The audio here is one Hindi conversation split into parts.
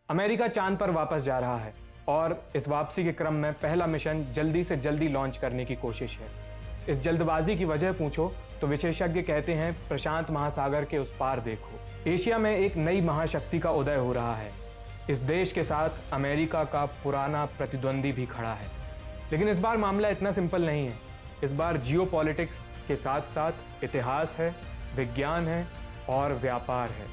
अमेरिका चांद पर वापस जा रहा है और इस वापसी के क्रम में पहला मिशन जल्दी से जल्दी लॉन्च करने की कोशिश है। इस जल्दबाजी की वजह पूछो तो विशेषज्ञ कहते हैं प्रशांत महासागर के उस पार देखो। एशिया में एक नई महाशक्ति का उदय हो रहा है। इस देश के साथ अमेरिका का पुराना प्रतिद्वंदी भी खड़ा है। लेकिन इस बार मामला इतना सिंपल नहीं है। इस बार जियोपॉलिटिक्स के साथ साथ इतिहास है, विज्ञान है और व्यापार है।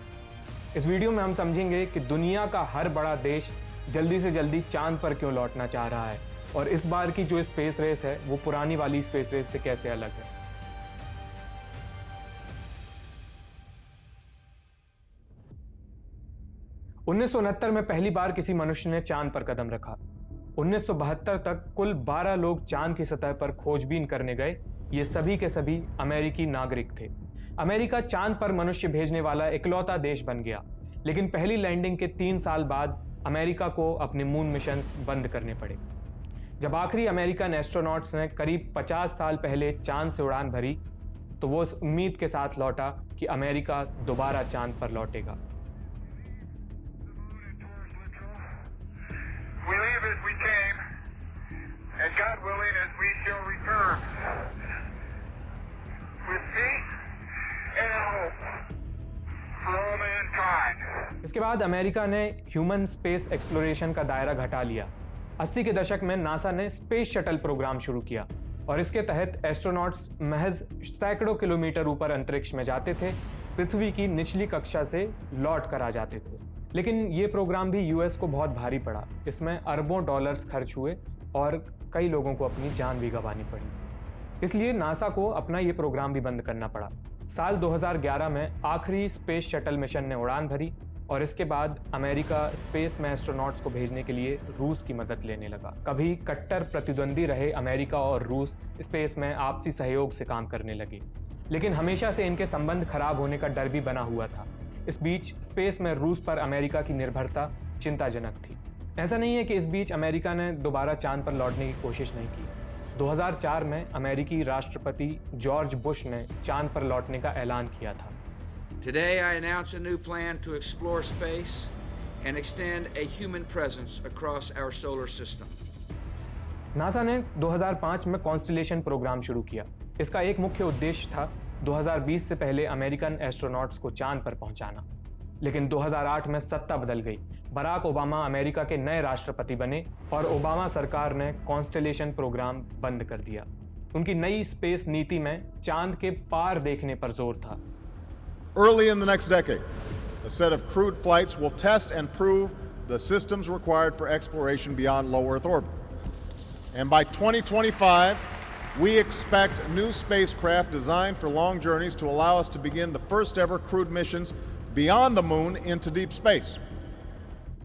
इस वीडियो में हम समझेंगे कि दुनिया का हर बड़ा देश जल्दी से जल्दी चांद पर क्यों लौटना चाह रहा है और इस बार की जो स्पेस रेस है वो पुरानी वाली स्पेस रेस से कैसे अलग है। उन्नीस में पहली बार किसी मनुष्य ने चांद पर कदम रखा। 1972 तक कुल 12 लोग चांद की सतह पर खोजबीन करने गए। ये सभी के सभी अमेरिकी नागरिक थे। अमेरिका चांद पर मनुष्य भेजने वाला इकलौता देश बन गया। लेकिन पहली लैंडिंग के 3 साल बाद अमेरिका को अपने मून मिशन बंद करने पड़े। जब आखिरी अमेरिकन एस्ट्रोनॉट्स ने करीब 50 साल पहले चांद से उड़ान भरी तो वो इस उम्मीद के साथ लौटा कि अमेरिका दोबारा चांद पर लौटेगा। We leave as we came, and God willing, as we shall return, with peace and hope for all mankind. इसके बाद अमेरिका ने ह्यूमन स्पेस एक्सप्लोरेशन का दायरा घटा लिया। 80 के दशक में नासा ने स्पेस शटल प्रोग्राम शुरू किया और इसके तहत एस्ट्रोनॉट्स महज सैकड़ों किलोमीटर ऊपर अंतरिक्ष में जाते थे, पृथ्वी की निचली कक्षा से लौट कर आ जाते थे। लेकिन ये प्रोग्राम भी यूएस को बहुत भारी पड़ा। इसमें अरबों डॉलर्स खर्च हुए और कई लोगों को अपनी जान भी गंवानी पड़ी। इसलिए नासा को अपना ये प्रोग्राम भी बंद करना पड़ा। साल 2011 में आखिरी स्पेस शटल मिशन ने उड़ान भरी और इसके बाद अमेरिका स्पेस में एस्ट्रोनॉट्स को भेजने के लिए रूस की मदद लेने लगा। कभी कट्टर प्रतिद्वंदी रहे अमेरिका और रूस स्पेस में आपसी सहयोग से काम करने लगे, लेकिन हमेशा से इनके संबंध खराब होने का डर भी बना हुआ था। इस बीच स्पेस में रूस पर अमेरिका की निर्भरता चिंताजनक थी। ऐसा नहीं है कि इस बीच अमेरिका ने दोबारा चांद पर लौटने की कोशिश नहीं की। 2004 में अमेरिकी राष्ट्रपति जॉर्ज बुश ने चांद पर लौटने का ऐलान किया था। Today I announce a new plan to explore space and extend a human presence across our solar system. NASA ने 2005 में कॉन्स्टलेशन प्रोग्राम शुरू किया। इसका एक मुख्य उद्देश्य था 2020 से पहले अमेरिकन एस्ट्रोनॉट्स को चांद पर पहुंचाना। लेकिन 2008 में सत्ता बदल गई। बराक ओबामा अमेरिका के नए राष्ट्रपति बने और ओबामा सरकार ने कॉन्स्टलेशन प्रोग्राम बंद कर दिया। उनकी नई स्पेस नीति में चांद के पार देखने पर जोर था। Early in the next decade, a set of crewed flights will test and prove the systems required for exploration beyond low Earth orbit. And by 2025, we expect new spacecraft designed for long journeys to allow us to begin the first ever crewed missions beyond the moon into deep space.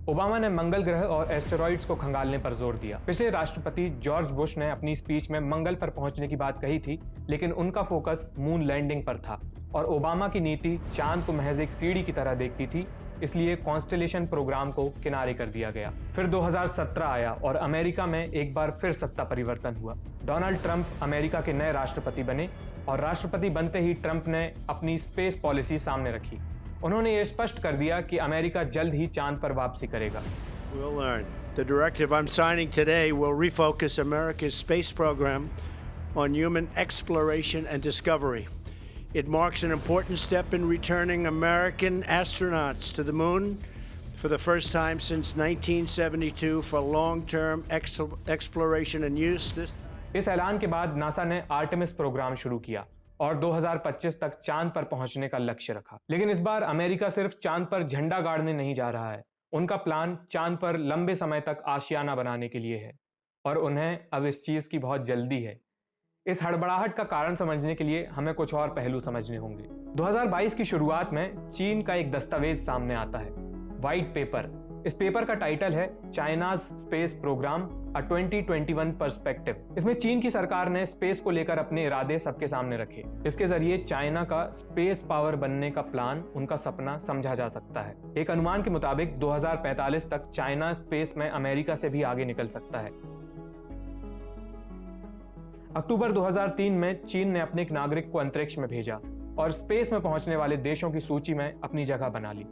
Obama ने मंगल ग्रह और एस्टेरॉइड्स को खंगालने पर जोर दिया। पिछले राष्ट्रपति जॉर्ज बुश ने अपनी स्पीच में मंगल पर पहुंचने की बात कही थी, लेकिन उनका फोकस मून लैंडिंग पर था और ओबामा की नीति चांद को महज एक सीढ़ी की तरह देखती थी। इसलिए कॉन्स्टलेशन प्रोग्राम को किनारे कर दिया गया। फिर 2017 आया और अमेरिका में एक बार फिर सत्ता परिवर्तन हुआ। डोनाल्ड ट्रंप अमेरिका के नए राष्ट्रपति बने और राष्ट्रपति बनते ही ट्रंप ने अपनी स्पेस पॉलिसी सामने रखी। उन्होंने ये स्पष्ट कर दिया कि अमेरिका जल्द ही चांद पर वापसी करेगा। We'll learn. The directive I'm signing today will refocus America's space program on human exploration and discovery. It marks an important step in returning American astronauts to the moon for the first time since 1972 for long-term exploration and use. इस ऐलान के बाद नासा ने आर्टेमिस प्रोग्राम शुरू किया और 2025 तक चांद पर पहुंचने का लक्ष्य रखा। लेकिन इस बार अमेरिका सिर्फ चांद पर झंडा गाड़ने नहीं जा रहा है। उनका प्लान चांद पर लंबे समय तक आशियाना बनाने के लिए है और उन्हें अब इस चीज की बहुत जल्दी है। इस हड़बड़ाहट का कारण समझने के लिए हमें कुछ और पहलू समझने होंगे। 2022 की शुरुआत में चीन का एक दस्तावेज सामने आता है, व्हाइट पेपर। इस पेपर का टाइटल है चाइनाज स्पेस प्रोग्राम अ 2021 पर्सपेक्टिव। इसमें चीन की सरकार ने स्पेस को लेकर अपने इरादे सबके सामने रखे। इसके जरिए चाइना का स्पेस पावर बनने का प्लान, उनका सपना समझा जा सकता है। एक अनुमान के मुताबिक 2045 तक चाइना स्पेस में अमेरिका से भी आगे निकल सकता है। अक्टूबर 2003 में चीन ने अपने एक नागरिक को अंतरिक्ष में भेजा और स्पेस में पहुंचने वाले देशों की सूची में अपनी जगह बना ली।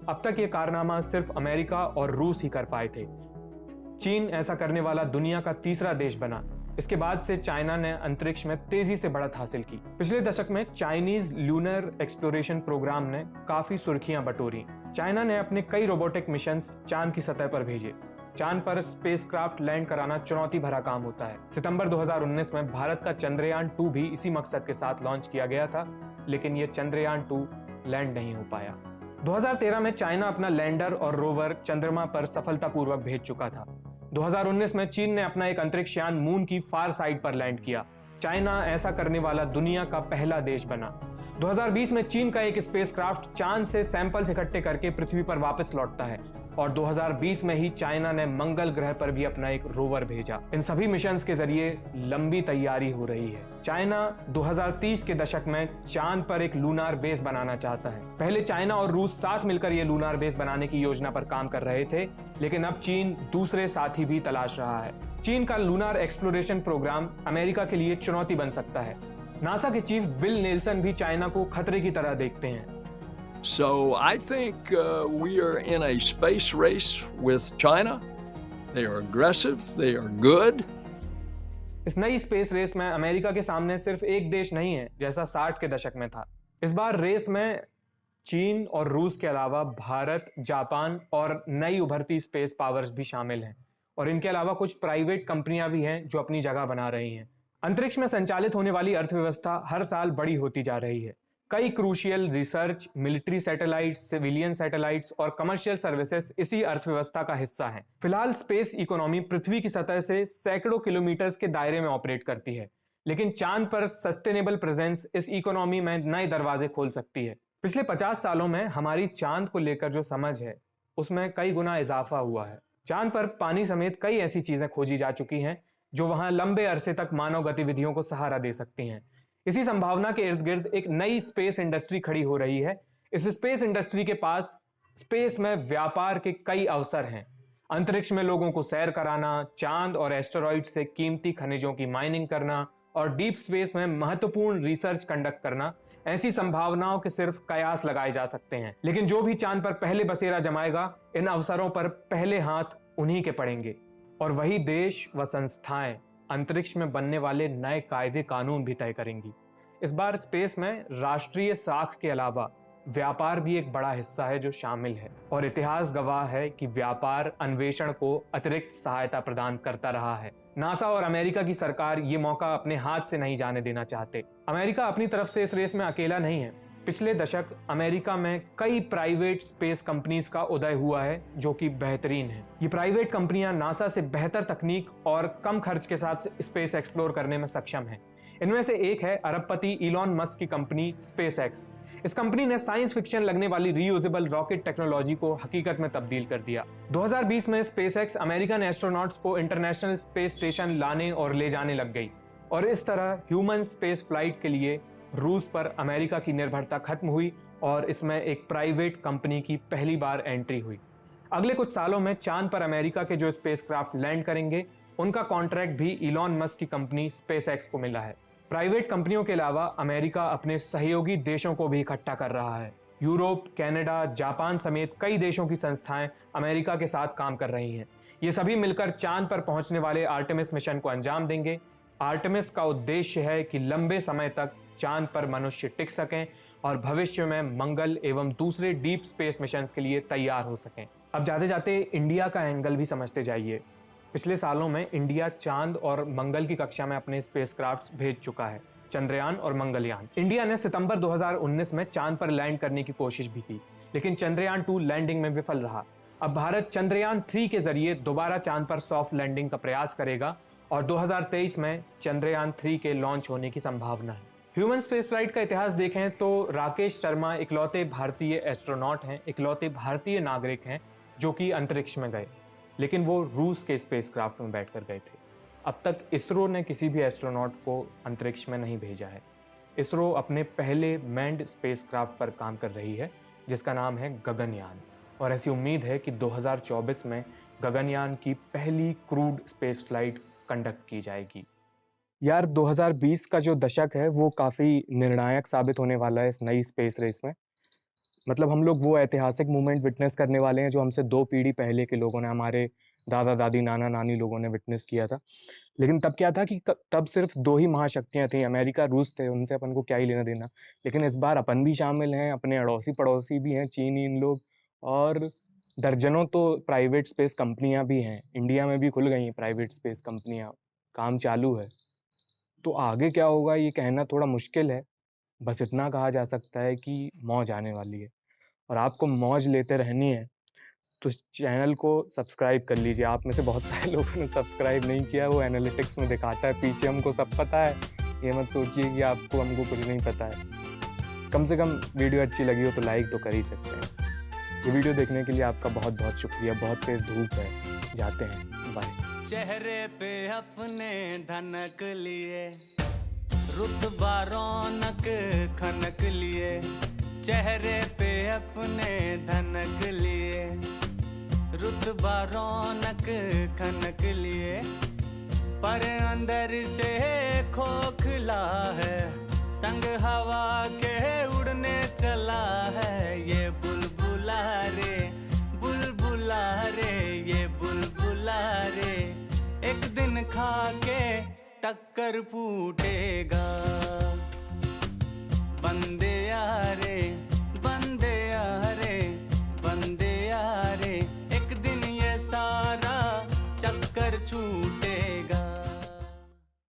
अब तक ये कारनामा सिर्फ अमेरिका और रूस ही कर पाए थे। चीन ऐसा करने वाला दुनिया का तीसरा देश बना। इसके बाद से चाइना ने अंतरिक्ष में तेजी से बढ़त हासिल की। पिछले दशक में चाइनीज ल्यूनर एक्सप्लोरेशन प्रोग्राम ने काफी सुर्खियां बटोरी। चाइना ने अपने कई रोबोटिक मिशंस चांद की सतह पर भेजे। चांद पर स्पेसक्राफ्ट लैंड कराना चुनौती भरा काम होता है। सितंबर 2019 में भारत का चंद्रयान 2 भी इसी मकसद के साथ लॉन्च किया गया था, लेकिन ये चंद्रयान 2 लैंड नहीं हो पाया। 2013 में चाइना अपना लैंडर और रोवर चंद्रमा पर सफलतापूर्वक भेज चुका था। 2019 में चीन ने अपना एक अंतरिक्ष यान मून की फार साइड पर लैंड किया। चाइना ऐसा करने वाला दुनिया का पहला देश बना। 2020 में चीन का एक स्पेसक्राफ्ट चांद से सैंपल्स इकट्ठे करके पृथ्वी पर वापस लौटता है और 2020 में ही चाइना ने मंगल ग्रह पर भी अपना एक रोवर भेजा। इन सभी मिशंस के जरिए लंबी तैयारी हो रही है। चाइना 2030 के दशक में चांद पर एक लूनार बेस बनाना चाहता है। पहले चाइना और रूस साथ मिलकर ये लूनार बेस बनाने की योजना पर काम कर रहे थे, लेकिन अब चीन दूसरे साथी भी तलाश रहा है। चीन का लूनार एक्सप्लोरेशन प्रोग्राम अमेरिका के लिए चुनौती बन सकता है। नासा के चीफ बिल नेल्सन भी चाइना को खतरे की तरह देखते हैं। So I think we are in a space race with China. They are aggressive, they are good. इस नई स्पेस रेस में अमेरिका के सामने सिर्फ एक देश नहीं है जैसा 60 के दशक में था। इस बार रेस में चीन और रूस के अलावा भारत, जापान और नई उभरती स्पेस पावर्स भी शामिल हैं और इनके अलावा कुछ प्राइवेट कंपनियां भी हैं जो अपनी जगह बना रही हैं। अंतरिक्ष में संचालित होने वाली अर्थव्यवस्था हर साल बड़ी होती जा रही है। कई crucial research, military satellites, civilian satellites और कमर्शियल सर्विसेज इसी अर्थव्यवस्था का हिस्सा हैं। फिलहाल स्पेस इकोनॉमी पृथ्वी की सतह से सैकड़ों किलोमीटर्स के दायरे में ऑपरेट करती है, लेकिन चांद पर सस्टेनेबल प्रेजेंस इस इकोनॉमी में नए दरवाजे खोल सकती है। पिछले 50 सालों में हमारी चांद को लेकर जो समझ है उसमें कई गुना इजाफा हुआ है। चांद पर पानी समेत कई ऐसी चीजें खोजी जा चुकी हैं जो वहां लंबे अरसे तक मानव गतिविधियों को सहारा दे सकती हैं। इसी संभावना के इर्द गिर्द एक नई स्पेस इंडस्ट्री खड़ी हो रही है। इस स्पेस इंडस्ट्री के पास स्पेस में व्यापार के कई अवसर हैं। अंतरिक्ष में लोगों को सैर कराना, चांद और एस्टेरॉइड से कीमती खनिजों की माइनिंग करना और डीप स्पेस में महत्वपूर्ण रिसर्च कंडक्ट करना, ऐसी संभावनाओं के सिर्फ कयास लगाए जा सकते हैं। लेकिन जो भी चांद पर पहले बसेरा जमाएगा, इन अवसरों पर पहले हाथ उन्हीं के पड़ेंगे और वही देश व संस्थाएं अंतरिक्ष में बनने वाले नए कायदे कानून भी तय करेंगी। इस बार स्पेस में राष्ट्रीय साख के अलावा व्यापार भी एक बड़ा हिस्सा है जो शामिल है और इतिहास गवाह है कि व्यापार अन्वेषण को अतिरिक्त सहायता प्रदान करता रहा है। नासा और अमेरिका की सरकार ये मौका अपने हाथ से नहीं जाने देना चाहते। अमेरिका अपनी तरफ से इस रेस में अकेला नहीं है। पिछले दशक अमेरिका में कई प्राइवेट स्पेस कंपनीज का उदय हुआ है जो कि बेहतरीन है। ये प्राइवेट कंपनियां नासा से बेहतर तकनीक और कम खर्च के साथ स्पेस एक्सप्लोर करने में सक्षम हैं। इनमें से एक है अरबपति इलॉन मस्क की कंपनी स्पेसएक्स। इस कंपनी ने साइंस फिक्शन लगने वाली रीयूजेबल रॉकेट टेक्नोलॉजी को हकीकत में तब्दील कर दिया। 2020 में स्पेसएक्स अमेरिकन एस्ट्रोनॉट्स को इंटरनेशनल स्पेस स्टेशन लाने और ले जाने लग गई और इस तरह ह्यूमन स्पेस फ्लाइट के लिए रूस पर अमेरिका की निर्भरता खत्म हुई और इसमें एक प्राइवेट कंपनी की पहली बार एंट्री हुई। अगले कुछ सालों में चांद पर अमेरिका के जो स्पेसक्राफ्ट लैंड करेंगे उनका कॉन्ट्रैक्ट भी इलॉन मस्क की कंपनी स्पेसएक्स को मिला है। प्राइवेट कंपनियों के अलावा अमेरिका अपने सहयोगी देशों को भी इकट्ठा कर रहा है। यूरोप, कनाडा, जापान समेत कई देशों की संस्थाएं अमेरिका के साथ काम कर रही हैं। ये सभी मिलकर चांद पर पहुंचने वाले आर्टेमिस मिशन को अंजाम देंगे। आर्टेमिस का उद्देश्य है कि लंबे समय तक चांद पर मनुष्य टिक सकें और भविष्य में मंगल एवं दूसरे डीप स्पेस मिशंस के लिए तैयार हो सकें। अब जाते जाते इंडिया का एंगल भी समझते जाइए। पिछले सालों में इंडिया चांद और मंगल की कक्षा में अपने स्पेसक्राफ्ट्स भेज चुका है, चंद्रयान और मंगलयान। इंडिया ने सितंबर 2019 में चांद पर लैंड करने की कोशिश भी की, लेकिन चंद्रयान 2 लैंडिंग में विफल रहा। अब भारत चंद्रयान 3 के जरिए दोबारा चांद पर सॉफ्ट लैंडिंग का प्रयास करेगा और 2023 में चंद्रयान 3 के लॉन्च होने की संभावना है। ह्यूमन स्पेस फ्लाइट का इतिहास देखें तो राकेश शर्मा इकलौते भारतीय एस्ट्रोनॉट हैं, इकलौते भारतीय नागरिक हैं जो कि अंतरिक्ष में गए, लेकिन वो रूस के स्पेसक्राफ्ट में बैठकर गए थे। अब तक इसरो ने किसी भी एस्ट्रोनॉट को अंतरिक्ष में नहीं भेजा है। इसरो अपने पहले मैन्ड स्पेसक्राफ्ट पर काम कर रही है जिसका नाम है गगनयान और ऐसी उम्मीद है कि 2024 में गगनयान की पहली क्रूड स्पेस फ्लाइट कंडक्ट की जाएगी। यार 2020 का जो दशक है वो काफ़ी निर्णायक साबित होने वाला है इस नई स्पेस रेस में। मतलब हम लोग वो ऐतिहासिक मूवमेंट विटनेस करने वाले हैं जो हमसे 2 पीढ़ी पहले के लोगों ने, हमारे दादा दादी नाना नानी लोगों ने विटनेस किया था। लेकिन तब क्या था कि तब सिर्फ 2 ही महाशक्तियाँ थीं, अमेरिका रूस थे, उनसे अपन को क्या ही लेना देना। लेकिन इस बार अपन भी शामिल हैं, अपने अड़ोसी पड़ोसी भी हैं, चीन इन लोग, और दर्जनों तो प्राइवेट स्पेस कंपनियां भी हैं। इंडिया में भी खुल गई हैं प्राइवेट स्पेस कंपनियां, काम चालू है। तो आगे क्या होगा ये कहना थोड़ा मुश्किल है। बस इतना कहा जा सकता है कि मौज आने वाली है, और आपको मौज लेते रहनी है तो इस चैनल को सब्सक्राइब कर लीजिए। आप में से बहुत सारे लोगों ने सब्सक्राइब नहीं किया, वो एनालिटिक्स में दिखाता है पीछे, हमको सब पता है। ये मत सोचिए कि आपको हमको कुछ नहीं पता है। कम से कम वीडियो अच्छी लगी हो तो लाइक तो कर ही सकते हैं। ये वीडियो देखने के लिए आपका बहुत बहुत शुक्रिया। बहुत तेज धूप है, जाते हैं, बाय। चेहरे पे अपने धनक लिए, रुतबा रौनक खनक लिए, चेहरे पे अपने धनक लिए, रुतबा रौनक खनक लिए, पर अंदर से खोखला है, संग हवा के उड़ने चला है। ये बुलबुला रे, बुलबुला रे, ये बुलबुला रे, एक दिन खा के टक्कर फूटेगा, बंदे यारे।